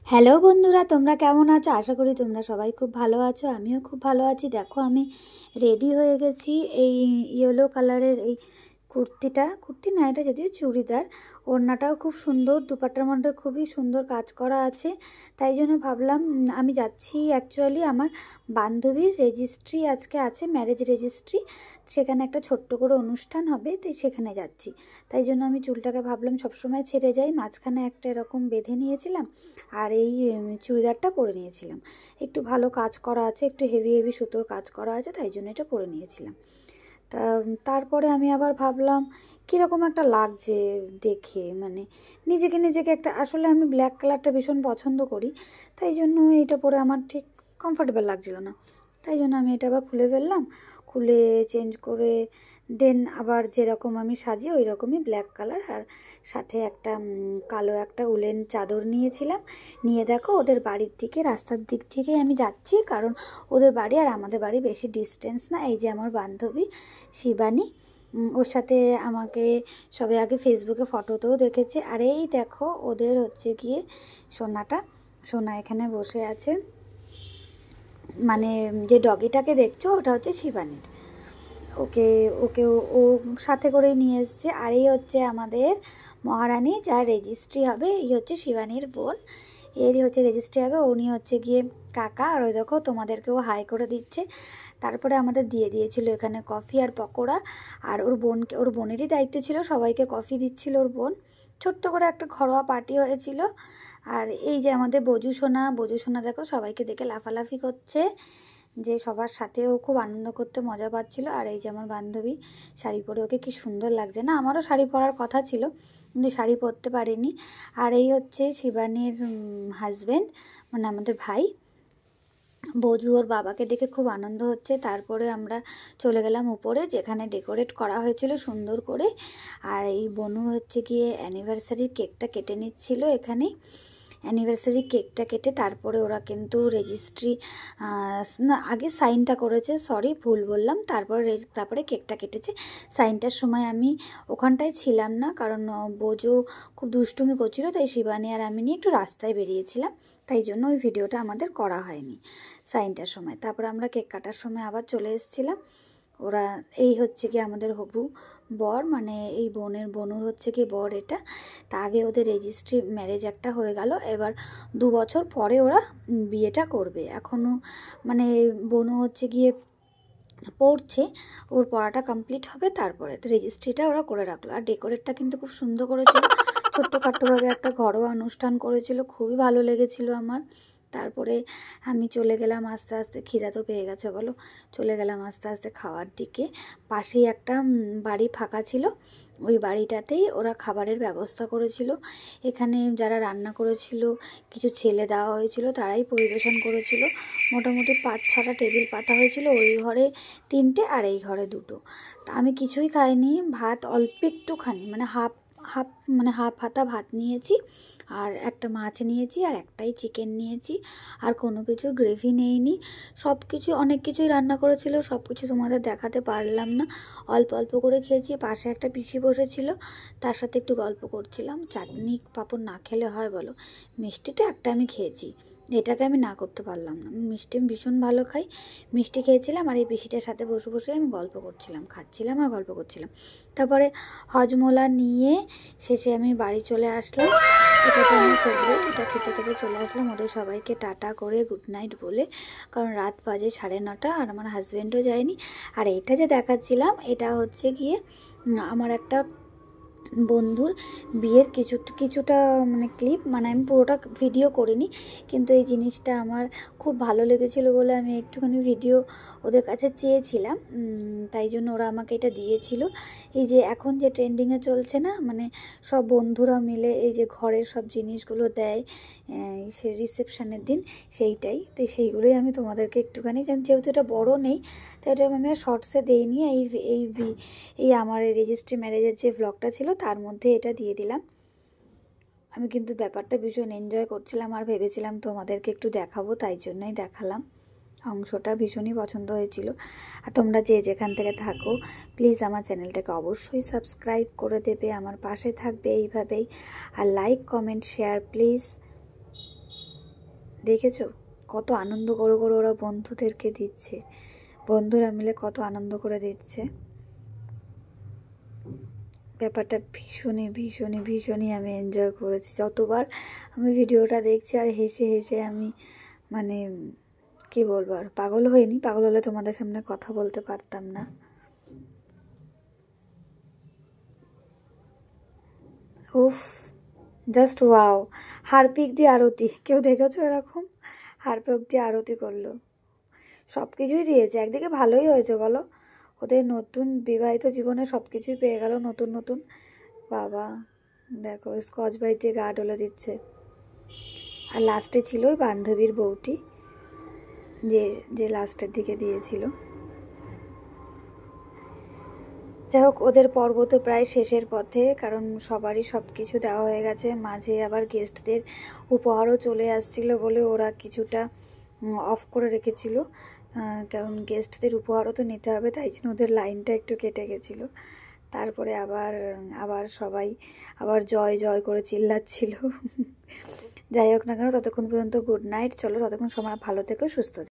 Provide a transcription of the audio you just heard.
Hello বন্ধুরা, তোমরা কেমন আছো? আশা করি তোমরা সবাই খুব ভালো আছো। আমিও খুব ভালো আছি। দেখো, আমি রেডি হয়ে গেছি। এই ইয়েলো কালারের এই কুর্তি না, এটা যদিও চুড়িদার। ওড়নাটাও খুব সুন্দর, দুপাট্টার মধ্যে খুবই সুন্দর কাজ করা আছে। তাই জন্য ভাবলাম আমি যাচ্ছি। অ্যাকচুয়ালি আমার বান্ধবীর রেজিস্ট্রি আজকে আছে, ম্যারেজ রেজিস্ট্রি। সেখানে একটা ছোট্ট করে অনুষ্ঠান হবে, তাই সেখানে যাচ্ছি। তাই জন্য আমি চুলটাকে ভাবলাম সবসময় ছেড়ে যাই, মাঝখানে একটা এরকম বেঁধে নিয়েছিলাম আর এই চুড়িদারটা পরে নিয়েছিলাম। একটু ভালো কাজ করা আছে, একটু হেভি হেভি সুতোর কাজ করা আছে, তাই জন্য এটা পরে নিয়েছিলাম। তারপরে আমি আবার ভাবলাম কীরকম একটা লাগছে দেখে, মানে নিজেকে একটা, আসলে আমি ব্ল্যাক কালারটা ভীষণ পছন্দ করি, তাই জন্য এটা পরে আমার ঠিক কমফোর্টেবল লাগছিল না। তাই জন্য আমি এটা আবার খুলে ফেললাম, খুলে চেঞ্জ করে দেন আবার যেরকম আমি সাজি ওই রকমই ব্ল্যাক কালার, আর সাথে একটা কালো একটা উলেন চাদর নিয়েছিলাম। নিয়ে দেখো, ওদের বাড়ির দিকে, রাস্তার দিক থেকে আমি যাচ্ছি, কারণ ওদের বাড়ি আর আমাদের বাড়ি বেশি ডিস্টেন্স না। এই যে আমার বান্ধবী শিবানী, ওর সাথে আমাকে সবে আগে ফেসবুকে ফটোতেও দেখেছে। আর এই দেখো ওদের হচ্ছে গিয়ে সোনা এখানে বসে আছে, মানে যে ডগিটাকে দেখছো ওটা হচ্ছে শিবানীর। ওকে ওকে ও সাথে করেই নিয়ে এসছে। আর এই হচ্ছে আমাদের মহারানী, যার রেজিস্ট্রি হবে। এই হচ্ছে শিবানীর বোন, এরই হচ্ছে রেজিস্ট্রি হবে। উনি হচ্ছে গিয়ে কাকা। আর ওই দেখো তোমাদেরকেও হাই করে দিচ্ছে। তারপরে আমাদের দিয়ে দিয়েছিল এখানে কফি আর পকোড়া। আর ওর বোনেরই দায়িত্ব ছিল, সবাইকে কফি দিচ্ছিল ওর বোন। ছোট্ট করে একটা ঘরোয়া পার্টি হয়েছিল। আর এই যে আমাদের বজু সোনা দেখো সবাইকে দেখে লাফালাফি করছে, যে সবার সাথেও খুব আনন্দ করতে মজা পাচ্ছিল। আর এই যে আমার বান্ধবী শাড়ি পরে, ওকে কি সুন্দর লাগছে না? আমারও শাড়ি পরার কথা ছিল, কিন্তু শাড়ি পরতে পারিনি। আর এই হচ্ছে শিবানীর হাজব্যান্ড, মানে আমাদের ভাই বজু। ওর বাবাকে দেখে খুব আনন্দ হচ্ছে। তারপরে আমরা চলে গেলাম উপরে, যেখানে ডেকোরেট করা হয়েছিল সুন্দর করে। আর এই বনু হচ্ছে গিয়ে অ্যানিভার্সারির কেকটা কেটে নিচ্ছিল এখানে। অ্যানিভার্সারি কেকটা কেটে তারপরে ওরা কিন্তু রেজিস্ট্রি, না আগে সাইনটা করেছে, সরি ভুল বললাম, তারপরে কেকটা কেটেছে। সাইনটার সময় আমি ওখানটায় ছিলাম না, কারণ বোজো খুব দুষ্টুমি করছিল, তাই শিবানী আর আমি নিয়ে একটু রাস্তায় বেরিয়েছিলাম, তাই জন্য ওই ভিডিওটা আমাদের করা হয়নি সাইনটার সময়। তারপর আমরা কেক কাটার সময় আবার চলে এসেছিলাম। ওরা, এই হচ্ছে কি আমাদের হবু বর, মানে এই বনুর হচ্ছে কি বর এটা। তা আগে ওদের রেজিস্ট্রি ম্যারেজ একটা হয়ে গেল, এবার 2 বছর পরে ওরা বিয়েটা করবে। এখনও মানে বনু হচ্ছে গিয়ে পড়ছে, ওর পড়াটা কমপ্লিট হবে, তারপরে রেজিস্ট্রিটা ওরা করে রাখলো। আর ডেকোরেটটা কিন্তু খুব সুন্দর করেছিল, ছোট্টখাট্টোভাবে একটা ঘরোয়া অনুষ্ঠান করেছিল, খুবই ভালো লেগেছিল আমার। তারপরে আমি চলে গেলাম আস্তে আস্তে, খিদা তো পেয়ে গেছে বলো, চলে গেলাম আস্তে আস্তে খাওয়ার দিকে। পাশেই একটা বাড়ি ফাঁকা ছিল, ওই বাড়িটাতেই ওরা খাবারের ব্যবস্থা করেছিল। এখানে যারা রান্না করেছিল, কিছু ছেলে দেওয়া হয়েছিল, তারাই পরিবেশন করেছিল। মোটামুটি 5-6টা টেবিল পাতা হয়েছিল, ওই ঘরে 3টে আর এই ঘরে 2টো। তা আমি কিছুই খাইনি, ভাত অল্প একটুখানি, মানে হাফ হাতা ভাত নিয়েছি, আর একটা মাছ নিয়েছি, আর একটাই চিকেন নিয়েছি, আর কোনো কিছু গ্রেভি নেইনি। সব কিছু, অনেক কিছুই রান্না করেছিল, সব কিছু তোমাদের দেখাতে পারলাম না, অল্প অল্প করে খেয়েছি। পাশে একটা পিসি বসেছিল, তার সাথে একটু গল্প করছিলাম। চাটনি পাঁপড় না খেলে হয় বলো? মিষ্টিটা একটা আমি খেয়েছি, এটাকে আমি না করতে পারলাম না। মিষ্টি আমি ভীষণ ভালো খাই, মিষ্টি খেয়েছিলাম, আর এই পিসিটার সাথে বসে বসে আমি গল্প করছিলাম, খাচ্ছিলাম আর গল্প করছিলাম। তারপরে হজমোলা নিয়ে শেষে আমি বাড়ি চলে আসলাম। এটা তো আমার ফেভারিট, এটা খেতে খেতে চলে আসলাম। ওদের সবাইকে টাটা করে গুড নাইট বলে, কারণ রাত বাজে 9:30, আর আমার হাজব্যান্ডও যায়নি। আর এটা যে দেখাচ্ছিলাম, এটা হচ্ছে গিয়ে আমার একটা বন্ধুর বিয়ের কিছুটা মানে ক্লিপ, মানে আমি পুরোটা ভিডিও করিনি, কিন্তু এই জিনিসটা আমার খুব ভালো লেগেছিলো বলে আমি একটুখানি ভিডিও ওদের কাছে চেয়েছিলাম, তাই জন্য ওরা আমাকে এটা দিয়েছিল। এই যে এখন যে ট্রেন্ডিংয়ে চলছে না, মানে সব বন্ধুরা মিলে এই যে ঘরের সব জিনিসগুলো দেয় সে রিসেপশানের দিন, সেইটাই, তো সেইগুলোই আমি তোমাদেরকে একটুখানি, যেহেতু এটা বড় নেই, তাই এটা আমি আর শর্টসে দিইনি। এই আমার রেজিস্ট্রি ম্যারেজের যে ভ্লগটা ছিল তার মধ্যে এটা দিয়ে দিলাম। আমি কিন্তু ব্যাপারটা ভীষণ এনজয় করছিলাম, আর ভেবেছিলাম তোমাদেরকে একটু দেখাবো, তাই জন্যই দেখালাম। অংশটা ভীষণই পছন্দ হয়েছিল। আর তোমরা যে যেখান থেকে থাকো, প্লিজ আমার চ্যানেলটাকে অবশ্যই সাবস্ক্রাইব করে দেবে, আমার পাশে থাকবে এইভাবেই। আর লাইক কমেন্ট শেয়ার প্লিজ। দেখেছো কত আনন্দ করে করে ওরা বন্ধুদেরকে দিচ্ছে, বন্ধুরা মিলে কত আনন্দ করে দিচ্ছে। ব্যাপারটা ভীষণই ভীষণই ভীষণই আমি এনজয় করেছি। যতবার আমি ভিডিওটা দেখছি আর হেসে হেসে আমি মানে কি বলবো, আর পাগল হইনি, পাগল হলে তোমাদের সামনে কথা বলতে পারতাম না। উফ, জাস্ট ওয়াও। হারপিক দিয়ে আরতি, কেউ দেখেছো এরকম? হারপিক দিয়ে আরতি করলো, সব কিছুই দিয়েছে। একদিকে ভালোই হয়েছে বলো, ওদের নতুন বিবাহিত জীবনে সব কিছুই পেয়ে গেল নতুন নতুন। বাবা দেখো স্কচ ব্রাইট দিয়ে গা ডলে দিচ্ছে। আর লাস্টে ছিল ওই বান্ধবীর বউটি, যে যে লাস্টের দিকে দিয়েছিল। যাই হোক, ওদের পর্ব তো প্রায় শেষের পথে, কারণ সবারই সব কিছু দেওয়া হয়ে গেছে। মাঝে আবার গেস্টদের উপহারও চলে আসছিল বলে ওরা কিছুটা অফ করে রেখেছিল, কারণ গেস্টদের উপহারও তো নিতে হবে, তাই জন্য ওদের লাইনটা একটু কেটে গেছিলো। তারপরে আবার আবার সবাই আবার জয় জয় করে চিল্লাচ্ছিল। যাই হোক না কেন, ততক্ষণ পর্যন্ত গুড নাইট। চলো ততক্ষণ সময় ভালো থেকো, সুস্থ থেকো।